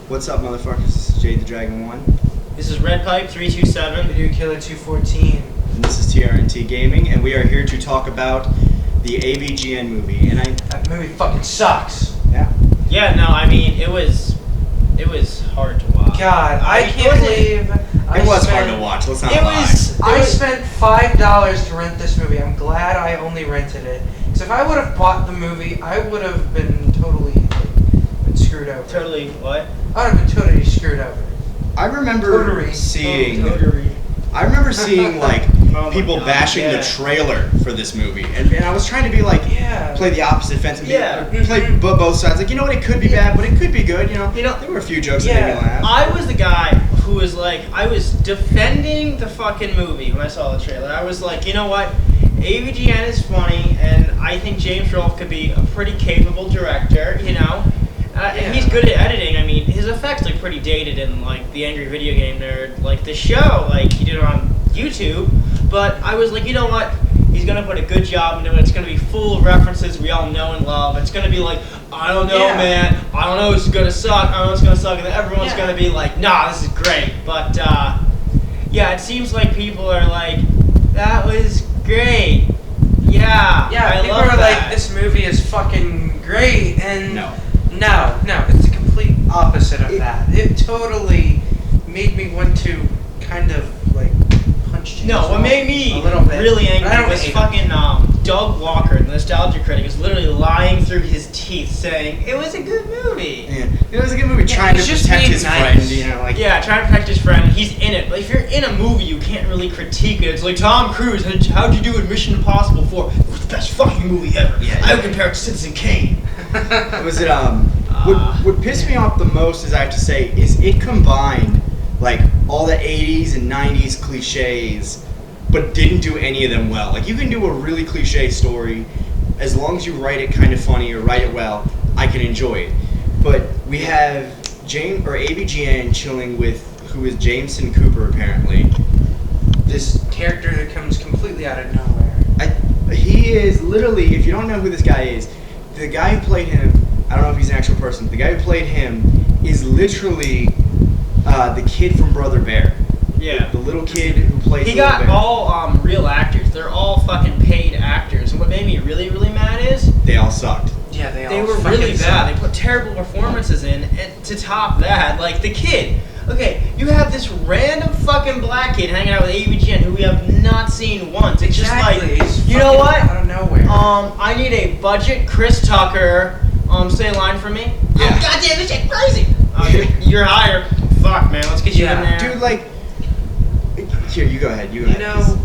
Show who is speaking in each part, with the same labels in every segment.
Speaker 1: What's up, motherfuckers? This is Jade the Dragon 1.
Speaker 2: This is Red Pipe 327.
Speaker 3: Video Killer 214.
Speaker 1: And this is TRNT Gaming, and we are here to talk about the AVGN movie. And
Speaker 3: That movie fucking sucks.
Speaker 2: Yeah, no, I mean it was hard to watch.
Speaker 3: God, I can't believe
Speaker 1: it was hard to watch. Let's not lie.
Speaker 3: I spent $5 to rent this movie. I'm glad I only rented it. Because if I would have bought the movie, I would have been totally been screwed over.
Speaker 2: Totally what?
Speaker 3: I would have been totally screwed over.
Speaker 1: I remember seeing like people bashing the trailer for this movie, and I was trying to be like, play the opposite fence and play both sides. Like, you know what, it could be bad, but it could be good. You know, there were a few jokes that made me laugh.
Speaker 2: I was the guy who was like, I was defending the fucking movie when I saw the trailer. I was like, you know what, AVGN is funny, and I think James Rolfe could be a pretty capable director. You know. And he's good at editing. I mean, his effects look pretty dated in, like, The Angry Video Game Nerd, like, the show, like, he did it on YouTube. But I was like, you know what? He's going to put a good job into it. It's going to be full of references we all know and love. It's going to be like, I don't know, man. I don't know, it's going to suck. I don't know, it's going to suck. And then everyone's going to be like, nah, this is great. But, yeah, it seems like people are like, that was great. Yeah, I
Speaker 3: people
Speaker 2: love
Speaker 3: are
Speaker 2: that.
Speaker 3: like, this movie is fucking great. And
Speaker 1: No,
Speaker 3: it's the complete opposite of that. It totally made me want to kind of like punch James
Speaker 2: what made me
Speaker 3: a little bit,
Speaker 2: really angry was
Speaker 3: hate
Speaker 2: fucking Doug Walker, the nostalgia critic, is literally lying through his teeth saying it was a good movie.
Speaker 1: Yeah, it was a good movie. Trying to protect his friend, you know, like
Speaker 2: trying to protect his friend. He's in it, but if you're in a movie, you can't really critique it. It's like Tom Cruise. How'd you do in Mission Impossible 4? It was the best fucking movie ever. I would compare it to Citizen Kane.
Speaker 1: Was it what pissed me off the most, is I have to say, is it combined like all the 80s and 90s cliches, but didn't do any of them well. Like, you can do a really cliche story as long as you write it kind of funny or write it well, I can enjoy it. But we have AVGN chilling with who is Jameson Cooper, apparently.
Speaker 3: this character that comes completely out of nowhere.
Speaker 1: He is literally, if you don't know who this guy is, the guy who played him, I don't know if he's an actual person, the guy who played him is literally the kid from Brother Bear.
Speaker 2: Yeah.
Speaker 1: The little kid who plays
Speaker 2: He
Speaker 1: Little
Speaker 2: got
Speaker 1: Bear.
Speaker 2: all real actors. They're all fucking paid actors. And what made me really, really mad is
Speaker 1: They all sucked.
Speaker 3: Yeah,
Speaker 2: they were really bad. They put terrible performances in, and to top that, like the kid. Okay, you have this random fucking black kid hanging out with AVGN who we have not seen once. It's just like, you know what?
Speaker 3: Out of nowhere.
Speaker 2: I need a budget Chris Tucker. Say a line for me.
Speaker 1: Yeah.
Speaker 2: Oh, goddamn, this shit crazy. You're hired. Fuck, man. Let's get you in there.
Speaker 1: Dude, like, here, you go ahead. You
Speaker 3: know,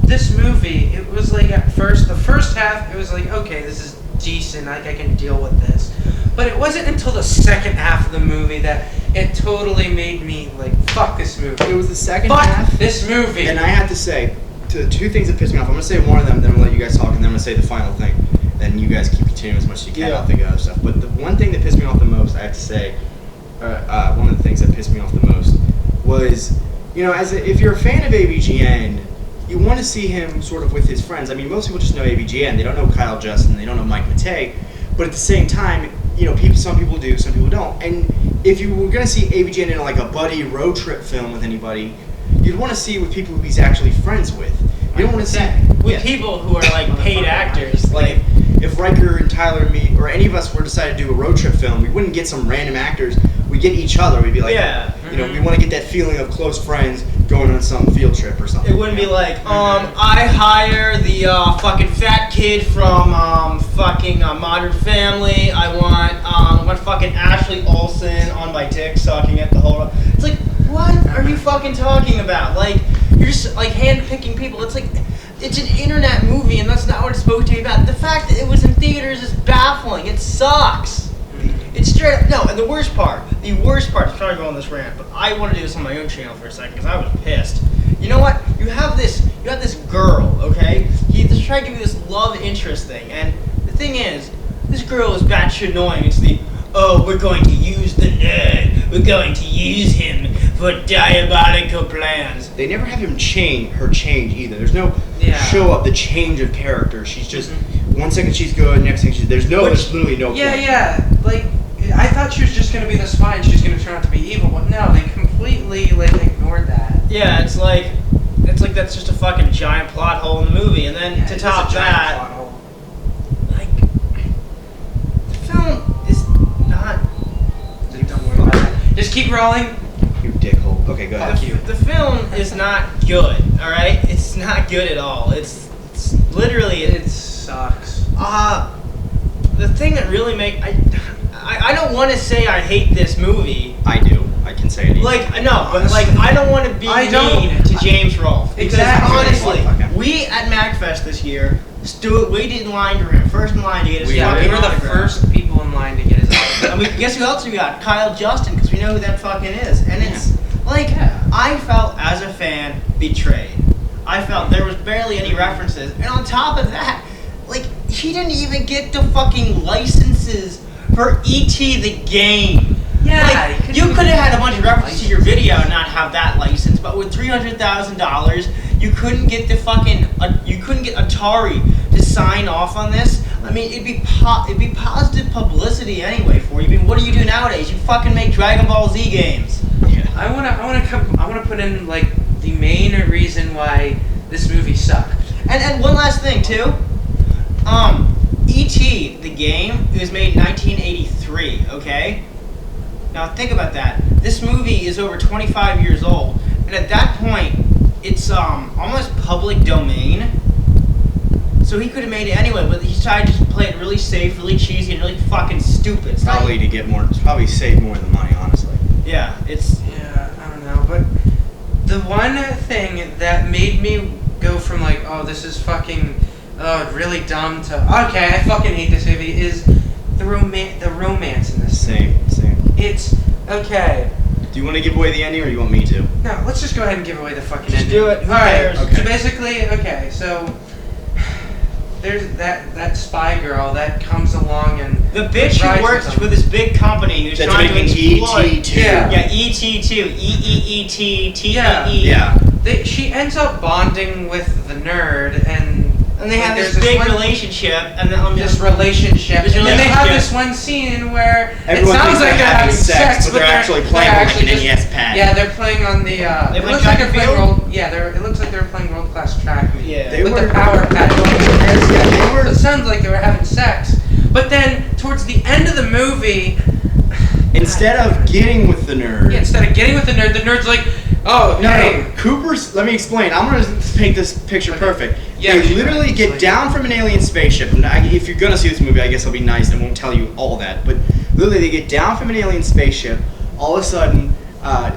Speaker 3: this movie, it was like at first, the first half, it was like, okay, this is decent, like I can deal with this. But it wasn't until the second half of the movie that it totally made me like, fuck this movie.
Speaker 1: It was the second
Speaker 3: fuck
Speaker 1: half.
Speaker 3: This movie.
Speaker 1: And I have to say, to the two things that pissed me off, I'm going to say one of them, then I'm going to let you guys talk, and then I'm going to say the final thing. Then you guys keep continuing as much as you can. I'll think of other stuff. But the one thing that pissed me off the most, I have to say, one of the things that pissed me off the most was, you know, if you're a fan of AVGN, you want to see him sort of with his friends. I mean, most people just know AVGN. They don't know Kyle Justin. They don't know Mike Matei. But at the same time, you know, some people do, some people don't. And if you were going to see AVGN in like a buddy road trip film with anybody, you'd want to see it with people who he's actually friends with. You don't want to see
Speaker 2: with people who are like paid actors.
Speaker 1: Like if Riker and Tyler and me, or any of us were decided to do a road trip film, we wouldn't get some random actors. We'd get each other. We'd be like, you know, we want to get that feeling of close friends going on some field trip or something.
Speaker 2: It wouldn't be like, I hire the fucking fat kid from fucking Modern Family. I want fucking Ashley Olsen on my dick sucking it the whole. It's like, what are you fucking talking about? Like, you're just like hand-picking people. It's like, it's an internet movie, and that's not what it's supposed to be about. The fact that it was in theaters is baffling. It sucks. It's straight up, no, and the worst part, I'm sorry to go on this rant, but I want to do this on my own channel for a second, because I was pissed. You know what? You have this girl, okay? He's trying to give you this love interest thing, and the thing is, this girl is batshit annoying. It's the, we're going to use the nerd. We're going to use him for diabolical plans.
Speaker 1: They never have him change either. There's no show up the change of character. She's just 1 second she's good, next second there's literally no point.
Speaker 3: Like, I thought she was just gonna be the spy and she's gonna turn out to be evil. But no, they completely like ignored that.
Speaker 2: Yeah, it's like that's just a fucking giant plot hole in the movie. And then to top that, like, the film is not.
Speaker 3: Don't worry about that. Just keep rolling.
Speaker 1: You dickhole. Okay, go ahead.
Speaker 3: Fuck you.
Speaker 2: The film is not good. All right, it's not good at all. It's literally
Speaker 3: It sucks.
Speaker 2: the thing that really I don't want to say I hate this movie.
Speaker 1: I do. I can say it.
Speaker 2: Like, no, but like, I don't want to be mean to James Rolfe. Because
Speaker 3: Exactly.
Speaker 2: honestly, we at MacFest this year waited in line for him, first in line to get his
Speaker 3: We were
Speaker 2: fucking
Speaker 3: the
Speaker 2: autograph.
Speaker 3: first people in line to get his autograph.
Speaker 2: And guess who else we got? Kyle Justin, because we know who that fucking is. And it's like,
Speaker 3: Yeah.
Speaker 2: I felt as a fan betrayed. I felt there was barely any references. And on top of that, like, he didn't even get the fucking licenses for E.T. the game.
Speaker 3: Yeah,
Speaker 2: Like, you could have had a bunch of references to your video and not have that license, but with $300,000, you couldn't get the fucking, you couldn't get Atari to sign off on this. I mean, it'd be positive publicity anyway for you. I mean, what do you do nowadays? You fucking make Dragon Ball Z games.
Speaker 1: Yeah.
Speaker 3: I wanna put in like the main reason why this movie sucked.
Speaker 2: And one last thing too. E.T. the game, it was made in 1983. Okay. Now think about that. This movie is over 25 years old, and at that point, it's almost public domain. So he could have made it anyway, but he decided to play it really safe, really cheesy, and really fucking stupid. It's not-
Speaker 1: Probably to get more. Probably save more of the money, honestly.
Speaker 2: Yeah, it's.
Speaker 3: Yeah, I don't know, but the one thing that made me go from like, oh, this is fucking, really dumb to okay, I fucking hate this movie is the romance in this.
Speaker 1: Same.
Speaker 3: It's okay.
Speaker 1: Do you want to give away the ending, or you want me to?
Speaker 3: No, let's just go ahead and give away the fucking
Speaker 2: Just
Speaker 3: ending.
Speaker 2: do it. Who
Speaker 3: All right.
Speaker 2: cares?
Speaker 1: Okay.
Speaker 3: So basically, okay, so there's that spy girl that comes along and
Speaker 2: The bitch
Speaker 3: rides
Speaker 2: who works
Speaker 3: them.
Speaker 2: with this big company who's
Speaker 1: That's
Speaker 2: trying to
Speaker 1: making
Speaker 2: exploit.
Speaker 1: ET2.
Speaker 3: Yeah.
Speaker 2: Yeah, ET2. EEET.
Speaker 3: Yeah.
Speaker 1: Yeah.
Speaker 3: She ends up bonding with the nerd and
Speaker 2: they have
Speaker 3: there's
Speaker 2: this big
Speaker 3: one-
Speaker 2: relationship, and then
Speaker 3: this relationship.
Speaker 2: This
Speaker 3: And then they have
Speaker 2: relationship.
Speaker 3: this one scene where
Speaker 1: Everyone
Speaker 3: it sounds
Speaker 1: thinks
Speaker 3: like they're having sex,
Speaker 1: but they're actually playing on like an
Speaker 3: just-
Speaker 1: NES pad.
Speaker 3: Yeah, they're playing on the.
Speaker 2: They
Speaker 3: It
Speaker 2: play
Speaker 3: looks like they're
Speaker 2: track
Speaker 3: playing
Speaker 2: and field?
Speaker 3: it looks like they're playing world class track meet.
Speaker 2: Yeah.
Speaker 1: They
Speaker 3: with
Speaker 1: were-
Speaker 3: the power pad.
Speaker 1: Yeah, they were.
Speaker 3: So it sounds like they were having sex, but then towards the end of the movie,
Speaker 1: Instead of getting with the nerd.
Speaker 3: yeah, instead of getting with the nerd's like, oh,
Speaker 1: No,
Speaker 3: hey.
Speaker 1: no. Cooper's. Let me explain. I'm gonna paint this picture
Speaker 3: Okay.
Speaker 1: perfect.
Speaker 3: Yeah,
Speaker 1: They
Speaker 3: you
Speaker 1: literally
Speaker 3: should.
Speaker 1: get down from an alien spaceship. And if you're gonna see this movie, I guess I'll be nice and won't tell you all that. But literally, they get down from an alien spaceship. All of a sudden,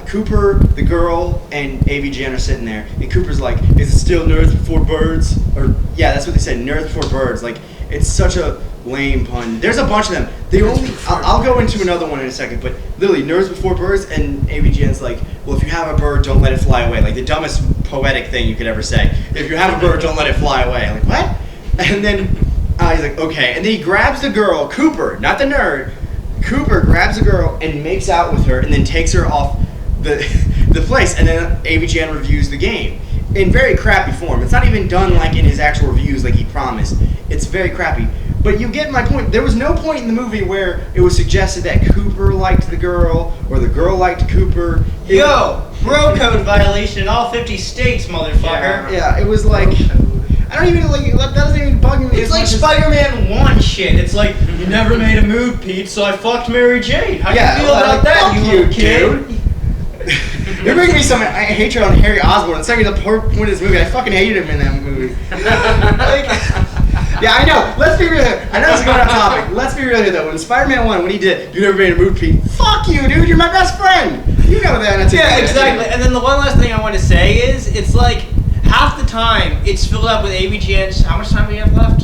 Speaker 1: Cooper, the girl, and AVGN are sitting there, and Cooper's like, "Is it still nerds before birds?" Or yeah, that's what they said, nerds before birds. Like, it's such a lame pun. There's a bunch of them. They only. I'll go into another one in a second, but literally, nerds before birds, and AVGN's like, "Well, if you have a bird, don't let it fly away." Like the dumbest poetic thing you could ever say. If you have a bird, don't let it fly away. I'm like, what? And then he's like, okay. And then he grabs the girl, Cooper, not the nerd. Cooper grabs the girl and makes out with her, and then takes her off the place. And then AVGN reviews the game in very crappy form. It's not even done like in his actual reviews, like he promised. It's very crappy. But you get my point. There was no point in the movie where it was suggested that Cooper liked the girl or the girl liked Cooper.
Speaker 2: Yo, bro code violation in all 50 states, motherfucker.
Speaker 1: Yeah, it was like I don't even like that doesn't even bug me.
Speaker 2: It's
Speaker 1: as
Speaker 2: like
Speaker 1: much as-
Speaker 2: Spider-Man 1 shit. It's like, you never made a move, Pete, so I fucked Mary Jane. How
Speaker 1: Yeah,
Speaker 2: you feel about
Speaker 1: like,
Speaker 2: that,
Speaker 1: fuck
Speaker 2: you
Speaker 1: you,
Speaker 2: little kid?
Speaker 1: dude. You're making me some hatred on Harry Osborn. It's not even the point of this movie. I fucking hated him in that movie. Yeah, I know. Let's be real here. I know this is going off topic. Let's be real here, though. When Spider-Man 1, when he did, you never made a move, Pete. Fuck you, dude. You're my best friend. You know that. That's
Speaker 2: Yeah, exactly. And then the one last thing I want to say is, it's like, half the time, it's filled up with AVGNs. How much time do we have left?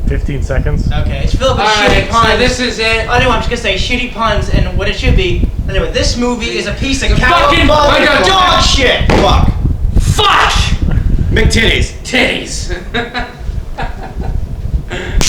Speaker 4: 15 seconds.
Speaker 2: Okay, it's filled up with shitty
Speaker 3: Alright,
Speaker 2: puns.
Speaker 3: so this is it.
Speaker 2: Anyway, I'm just gonna say shitty puns and what it should be. Anyway, this movie is a piece of
Speaker 3: The fucking-
Speaker 2: fucking
Speaker 3: fucking-
Speaker 2: dog shit.
Speaker 1: Fuck.
Speaker 2: Fuck.
Speaker 1: McTitties.
Speaker 3: Titties.